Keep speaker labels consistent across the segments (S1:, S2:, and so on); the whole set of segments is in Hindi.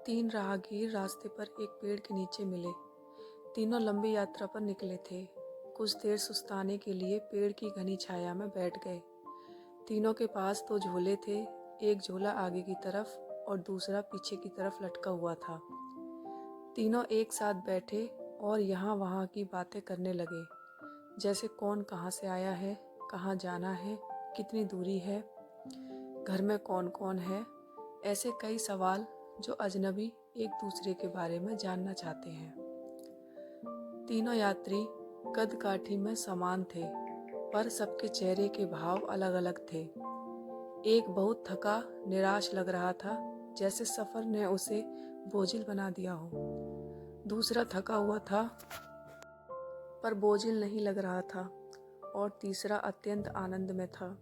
S1: तीन राहगीर रास्ते पर एक पेड़ के नीचे मिले। तीनों लंबी यात्रा पर निकले थे। कुछ देर सुस्ताने के लिए पेड़ की घनी छाया में बैठ गए। तीनों के पास दो झोले थे, एक झोला आगे की तरफ और दूसरा पीछे की तरफ लटका हुआ था। तीनों एक साथ बैठे और यहाँ वहाँ की बातें करने लगे, जैसे कौन कहाँ से आया है, कहाँ जाना है, कितनी दूरी है, घर में कौन कौन है। ऐसे कई सवाल जो अजनबी एक दूसरे के बारे में जानना चाहते हैं। तीनों यात्री कद काठी में समान थे, पर सबके चेहरे के भाव अलग अलग थे। एक बहुत थका निराश लग रहा था, जैसे सफ़र ने उसे बोझिल बना दिया हो। दूसरा थका हुआ था पर बोझिल नहीं लग रहा था, और तीसरा अत्यंत आनंद में था।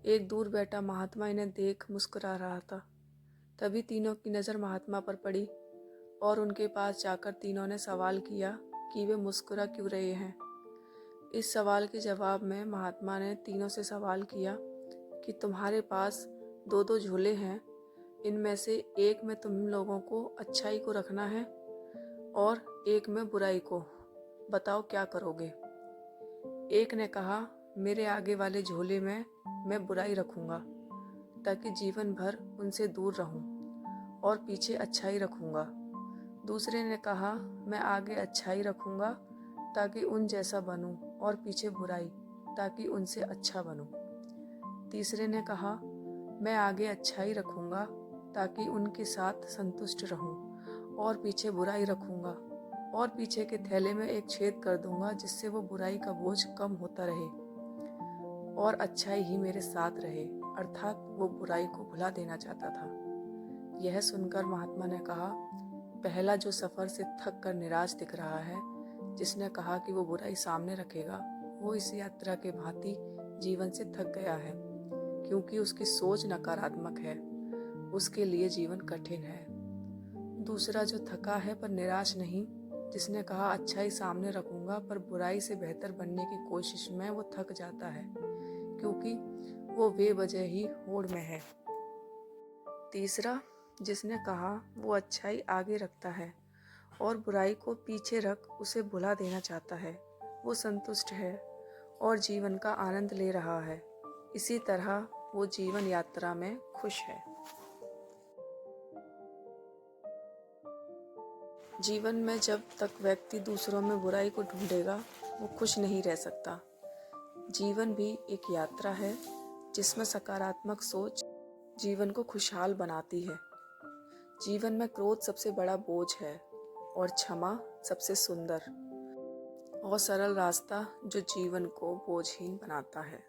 S1: एक दूर बैठा महात्मा इन्हें देख मुस्कुरा रहा था। तभी तीनों की नज़र महात्मा पर पड़ी और उनके पास जाकर तीनों ने सवाल किया कि वे मुस्कुरा क्यों रहे हैं। इस सवाल के जवाब में महात्मा ने तीनों से सवाल किया कि तुम्हारे पास दो दो झोले हैं, इनमें से एक में तुम लोगों को अच्छाई को रखना है और एक में बुराई को, बताओ क्या करोगे। एक ने कहा, मेरे आगे वाले झोले में मैं बुराई रखूँगा ताकि जीवन भर उनसे दूर रहूं, और पीछे अच्छाई रखूँगा। दूसरे ने कहा, मैं आगे अच्छाई रखूँगा ताकि उन जैसा बनूं, और पीछे बुराई ताकि उनसे अच्छा बनूं। तीसरे ने कहा, मैं आगे अच्छाई रखूँगा ताकि उनके साथ संतुष्ट रहूं, और पीछे बुराई रखूँगा, और पीछे के थैले में एक छेद कर दूंगा जिससे वो बुराई का बोझ कम होता रहे और अच्छाई ही मेरे साथ रहे। अर्थात वो बुराई को भुला देना चाहता था। यह सुनकर महात्मा ने कहा, पहला जो सफ़र से थक कर निराश दिख रहा है, जिसने कहा कि वो बुराई सामने रखेगा, वो इस यात्रा के भांति जीवन से थक गया है, क्योंकि उसकी सोच नकारात्मक है। उसके लिए जीवन कठिन है। दूसरा जो थका है पर निराश नहीं, जिसने कहा अच्छाई सामने रखूंगा पर बुराई से बेहतर बनने की कोशिश में वो थक जाता है, क्योंकि वो बेवजह ही होड़ में है। तीसरा जिसने कहा वो अच्छाई आगे रखता है और बुराई को पीछे रख उसे भुला देना चाहता है, वो संतुष्ट है और जीवन का आनंद ले रहा है। इसी तरह वो जीवन यात्रा में खुश है। जीवन में जब तक व्यक्ति दूसरों में बुराई को ढूंढेगा, वो खुश नहीं रह सकता। जीवन भी एक यात्रा है जिसमें सकारात्मक सोच जीवन को खुशहाल बनाती है। जीवन में क्रोध सबसे बड़ा बोझ है और क्षमा सबसे सुंदर और सरल रास्ता जो जीवन को बोझहीन बनाता है।